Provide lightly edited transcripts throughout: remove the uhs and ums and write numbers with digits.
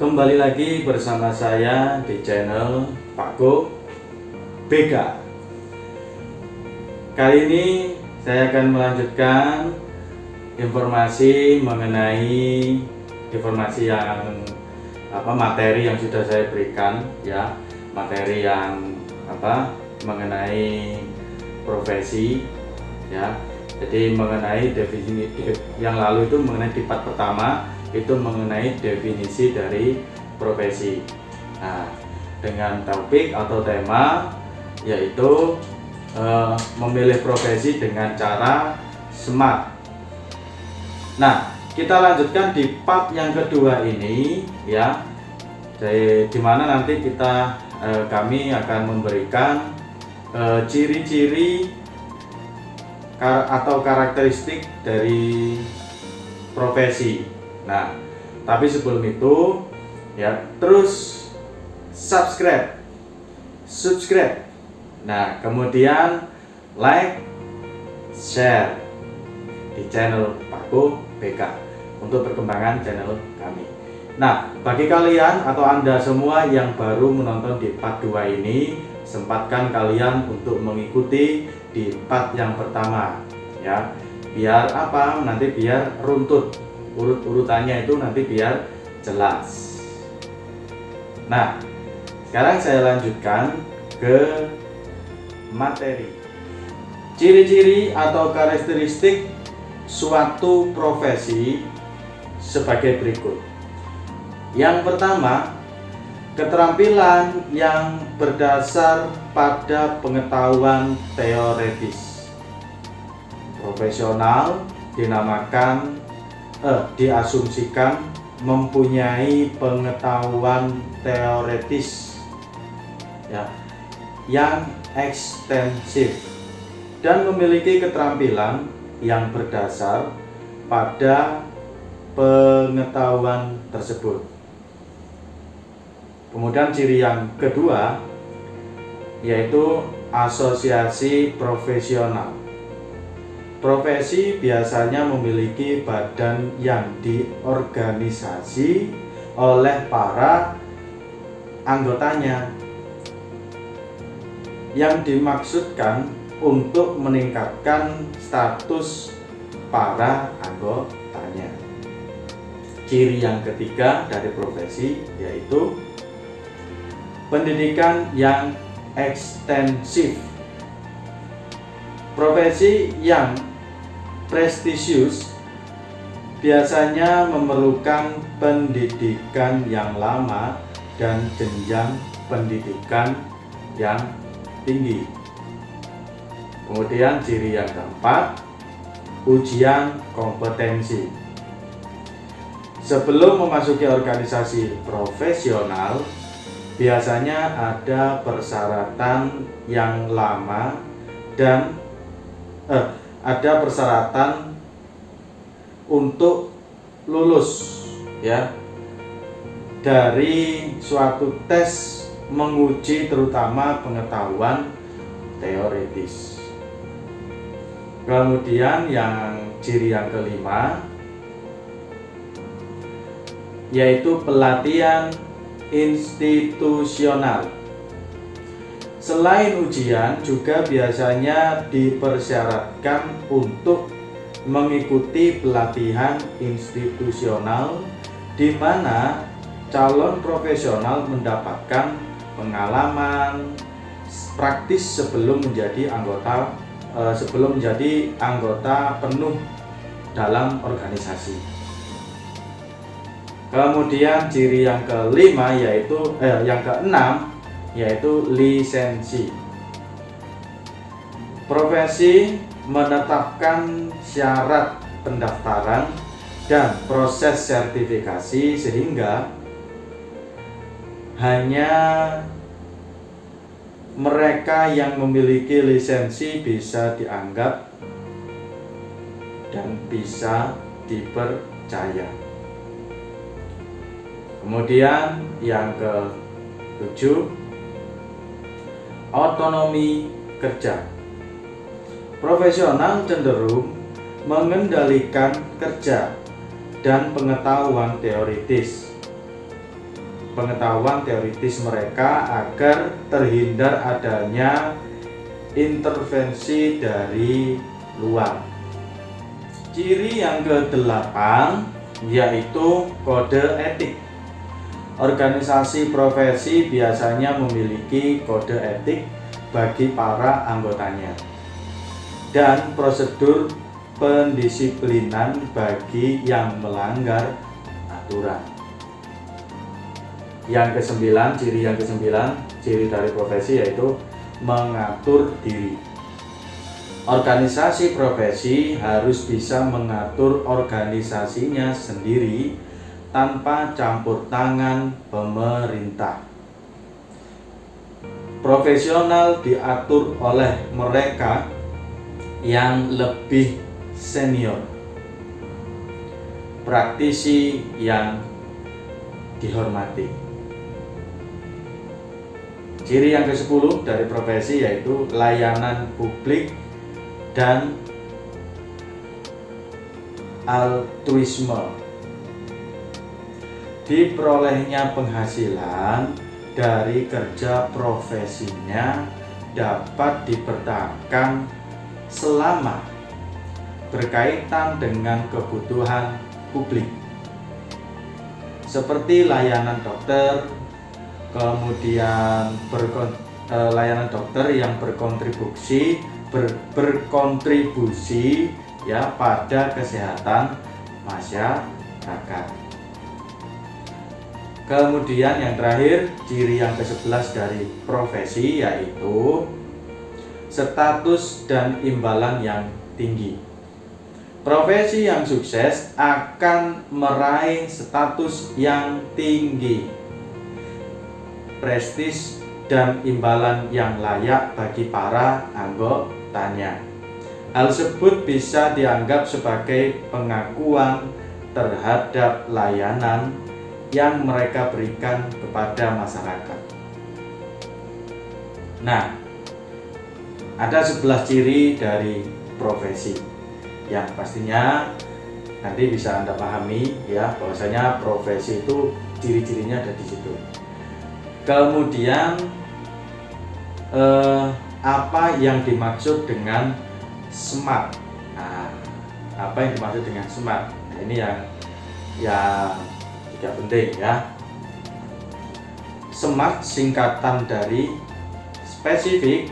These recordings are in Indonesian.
Kembali lagi bersama saya di channel Pakku BK. Kali ini saya akan melanjutkan informasi mengenai materi yang sudah saya berikan, ya, materi yang mengenai profesi, ya. Jadi mengenai definisi yang lalu itu mengenai di part pertama itu mengenai definisi dari profesi. Nah, dengan topik atau tema yaitu memilih profesi dengan cara smart. Nah, kita lanjutkan di part yang kedua ini, ya. Di mana nanti kami akan memberikan ciri-ciri atau karakteristik dari profesi. Nah, tapi sebelum itu, ya, terus subscribe. Nah, kemudian like, share di channel Pakku BK untuk perkembangan channel kami. Nah, bagi kalian atau Anda semua yang baru menonton di part 2 ini, sempatkan kalian untuk mengikuti di part yang pertama, ya. Biar nanti biar runtut urutannya itu nanti biar jelas. Nah, sekarang saya lanjutkan ke materi. Ciri-ciri atau karakteristik suatu profesi sebagai berikut. Yang pertama, keterampilan yang berdasar pada pengetahuan teoretis. Profesional diasumsikan mempunyai pengetahuan teoretis, ya, yang ekstensif dan memiliki keterampilan yang berdasar pada pengetahuan tersebut. Kemudian ciri yang kedua yaitu asosiasi profesional. Profesi biasanya memiliki badan yang diorganisasi oleh para anggotanya yang dimaksudkan untuk meningkatkan status para anggotanya. Ciri yang ketiga dari profesi yaitu pendidikan yang ekstensif. Profesi yang prestisius biasanya memerlukan pendidikan yang lama dan jenjang pendidikan yang tinggi. Kemudian ciri yang keempat, ujian kompetensi. Sebelum memasuki organisasi profesional, biasanya ada persyaratan yang lama dan ada persyaratan untuk lulus, ya, dari suatu tes menguji terutama pengetahuan teoretis. Kemudian ciri yang kelima yaitu pelatihan institusional. Selain ujian, juga biasanya dipersyaratkan untuk mengikuti pelatihan institusional di mana calon profesional mendapatkan pengalaman praktis sebelum menjadi anggota penuh dalam organisasi. Kemudian ciri yang keenam yaitu lisensi. Profesi menetapkan syarat pendaftaran dan proses sertifikasi sehingga hanya mereka yang memiliki lisensi bisa dianggap dan bisa dipercaya. Kemudian yang ke-7, otonomi kerja. Profesional cenderung mengendalikan kerja dan pengetahuan teoritis pengetahuan teoritis mereka agar terhindar adanya intervensi dari luar. Ciri yang ke-8 yaitu kode etik. Organisasi profesi biasanya memiliki kode etik bagi para anggotanya dan prosedur pendisiplinan bagi yang melanggar aturan. Yang ke-9, ciri dari profesi yaitu mengatur diri. Organisasi profesi harus bisa mengatur organisasinya sendiri tanpa campur tangan pemerintah. Profesional diatur oleh mereka yang lebih senior, praktisi yang dihormati. Ciri yang ke-10 dari profesi yaitu layanan publik dan altruisme. Diperolehnya penghasilan dari kerja profesinya dapat dipertahankan selama berkaitan dengan kebutuhan publik, seperti layanan dokter, kemudian layanan dokter yang berkontribusi ya pada kesehatan masyarakat. Kemudian yang terakhir, ciri yang ke-11 dari profesi yaitu status dan imbalan yang tinggi. Profesi yang sukses akan meraih status yang tinggi, prestis dan imbalan yang layak bagi para anggotanya. Hal tersebut bisa dianggap sebagai pengakuan terhadap layanan yang mereka berikan kepada masyarakat. Nah, ada 11 ciri dari profesi yang pastinya nanti bisa Anda pahami ya, bahwasanya profesi itu ciri-cirinya ada di situ. Kemudian apa yang dimaksud dengan SMART? Nah, apa yang dimaksud dengan SMART? Nah, ini yang tidak penting ya. SMART singkatan dari specific,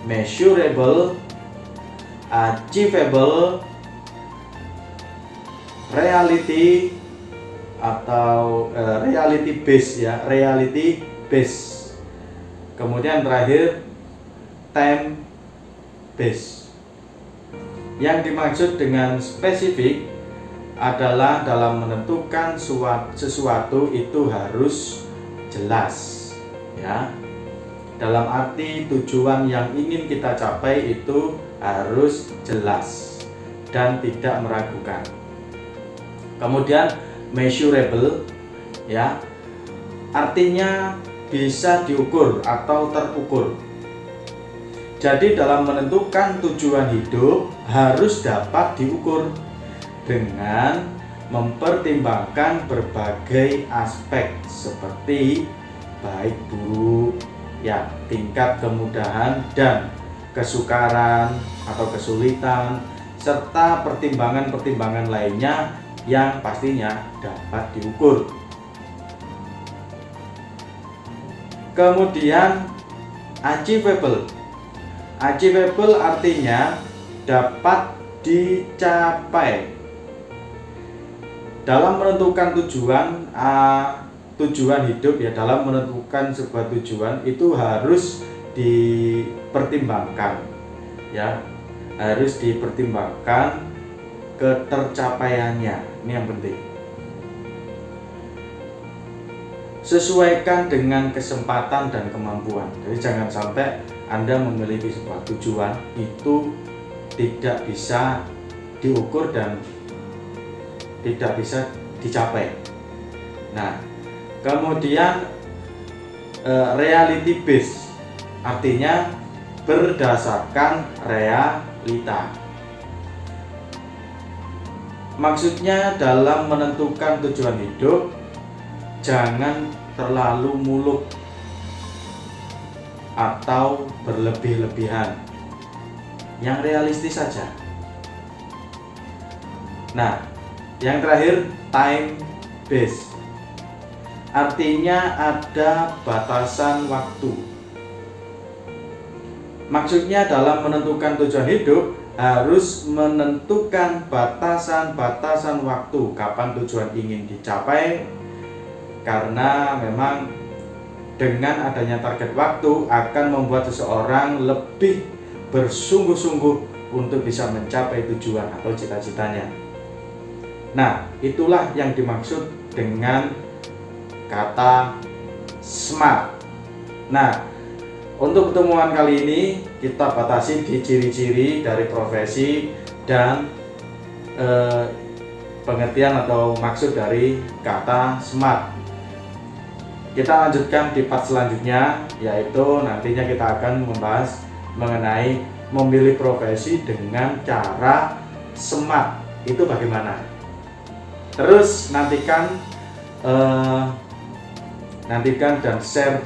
measurable, achievable, reality atau reality based ya, reality based. Kemudian terakhir time based. Yang dimaksud dengan spesifik adalah dalam menentukan sesuatu itu harus jelas ya. Dalam arti tujuan yang ingin kita capai itu harus jelas dan tidak meragukan. Kemudian measurable ya, artinya bisa diukur atau terukur. Jadi dalam menentukan tujuan hidup harus dapat diukur dengan mempertimbangkan berbagai aspek seperti baik buruk ya, tingkat kemudahan dan kesukaran atau kesulitan, serta pertimbangan-pertimbangan lainnya yang pastinya dapat diukur. Kemudian achievable. Achievable artinya dapat dicapai. Dalam menentukan tujuan hidup ya, dalam menentukan sebuah tujuan itu harus dipertimbangkan ya, harus dipertimbangkan ketercapaiannya. Ini yang penting. Sesuaikan dengan kesempatan dan kemampuan. Jadi jangan sampai Anda memiliki sebuah tujuan itu tidak bisa diukur dan tidak bisa dicapai. Nah, kemudian reality based artinya berdasarkan realita. Maksudnya dalam menentukan tujuan hidup jangan terlalu muluk atau berlebih-lebihan, yang realistis saja. Nah, yang terakhir, time base, artinya ada batasan waktu. Maksudnya dalam menentukan tujuan hidup harus menentukan batasan-batasan waktu kapan tujuan ingin dicapai, karena memang dengan adanya target waktu akan membuat seseorang lebih bersungguh-sungguh untuk bisa mencapai tujuan atau cita-citanya. Nah, itulah yang dimaksud dengan kata SMART. Nah, untuk pertemuan kali ini kita batasi di ciri-ciri dari profesi dan pengertian atau maksud dari kata SMART. Kita lanjutkan di part selanjutnya, yaitu nantinya kita akan membahas mengenai memilih profesi dengan cara SMART itu bagaimana. Terus nantikan dan share,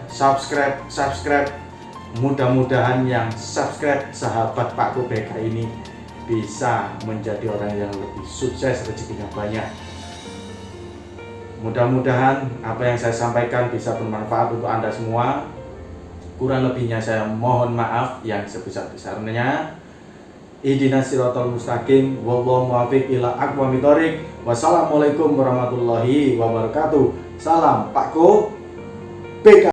subscribe. Mudah-mudahan yang subscribe sahabat Pak BK ini bisa menjadi orang yang lebih sukses, rezekinya banyak. Mudah-mudahan apa yang saya sampaikan bisa bermanfaat untuk Anda semua. Kurang lebihnya saya mohon maaf yang sebesar-besarnya. Ihdinas siratal mustaqim, wallahu muwaffiq ila aqwamit thoriq. Wassalamualaikum warahmatullahi wabarakatuh. Salam Pak BK.